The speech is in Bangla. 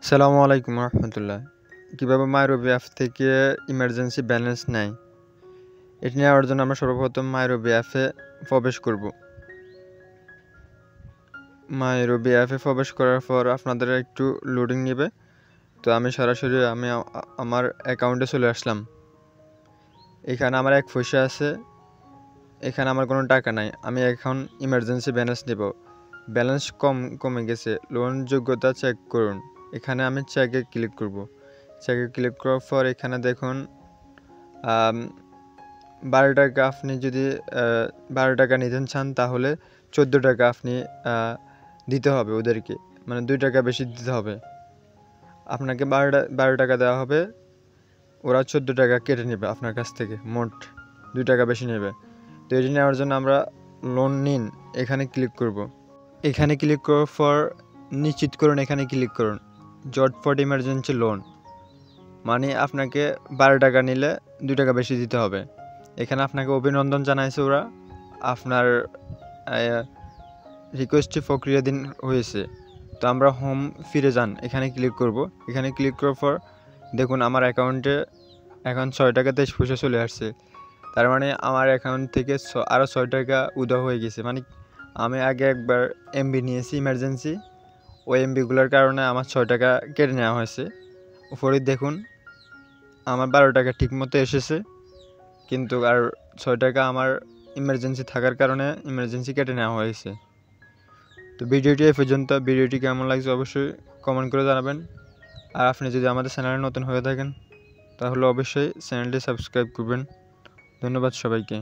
আসসালামু আলাইকুম রহমতুল্লাহ। কীভাবে মাইরোবি অ্যাপ থেকে ইমার্জেন্সি ব্যালেন্স নেয়, এটি নেওয়ার জন্য আমরা সর্বপ্রথম মাইরোবি অ্যাপে প্রবেশ করব। মাইরোবি অ্যাপে প্রবেশ করার পর আপনাদের একটু লোডিং নেবে। তো আমি সরাসরি আমার অ্যাকাউন্টে চলে আসলাম। এখানে আমার 1 পয়সা আছে, এখানে আমার কোনো টাকা নাই। আমি এখন ইমার্জেন্সি ব্যালেন্স নেব। ব্যালেন্স কমে গেছে, লোন যোগ্যতা চেক করুন। এখানে আমি চেকে ক্লিক করব। চেকে ক্লিক করার পর এখানে দেখুন 12 টাকা। আপনি যদি 12 টাকা নিতে চান তাহলে 14 টাকা আপনি দিতে হবে ওদেরকে, মানে 2 টাকা বেশি দিতে হবে। আপনাকে 12 টাকা দেওয়া হবে, ওরা 14 টাকা কেটে নেবে আপনার কাছ থেকে, মোট 2 টাকা বেশি নেবে। তো এটি নেওয়ার জন্য আমরা লোন নিন এখানে ক্লিক করব। এখানে ক্লিক করার পর নিশ্চিত করুন, এখানে ক্লিক করুন জটপট ইমার্জেন্সি লোন, মানে আপনাকে 12 টাকা নিলে 2 টাকা বেশি দিতে হবে। এখানে আপনাকে অভিনন্দন জানাইছে ওরা, আপনার রিকোয়েস্টটি প্রক্রিয়াধীন হয়েছে। তো আমরা হোম ফিরে যান, এখানে ক্লিক করব। এখানে ক্লিক করার পর দেখুন আমার অ্যাকাউন্টে এখন 6 টাকা 23 পয়সা চলে আসছে। তার মানে আমার অ্যাকাউন্ট থেকে আরও 6 টাকা উধাও হয়ে গেছে। মানে আমি আগে একবার এমবি নিয়েছি ইমার্জেন্সি, ওই এমবিগুলোর কারণে আমার 6 টাকা কেটে নেওয়া হয়েছে। উপরে দেখুন আমার 12 টাকা ঠিকমতো এসেছে, কিন্তু আর 6 টাকা আমার ইমার্জেন্সি থাকার কারণে ইমার্জেন্সি কেটে নেওয়া হয়েছে। তো ভিডিওটি এই পর্যন্ত। ভিডিওটি কেমন লাগছে অবশ্যই কমেন্ট করে জানাবেন। আর আপনি যদি আমাদের চ্যানেলে নতুন হয়ে থাকেন তাহলে অবশ্যই চ্যানেলটি সাবস্ক্রাইব করবেন। ধন্যবাদ সবাইকে।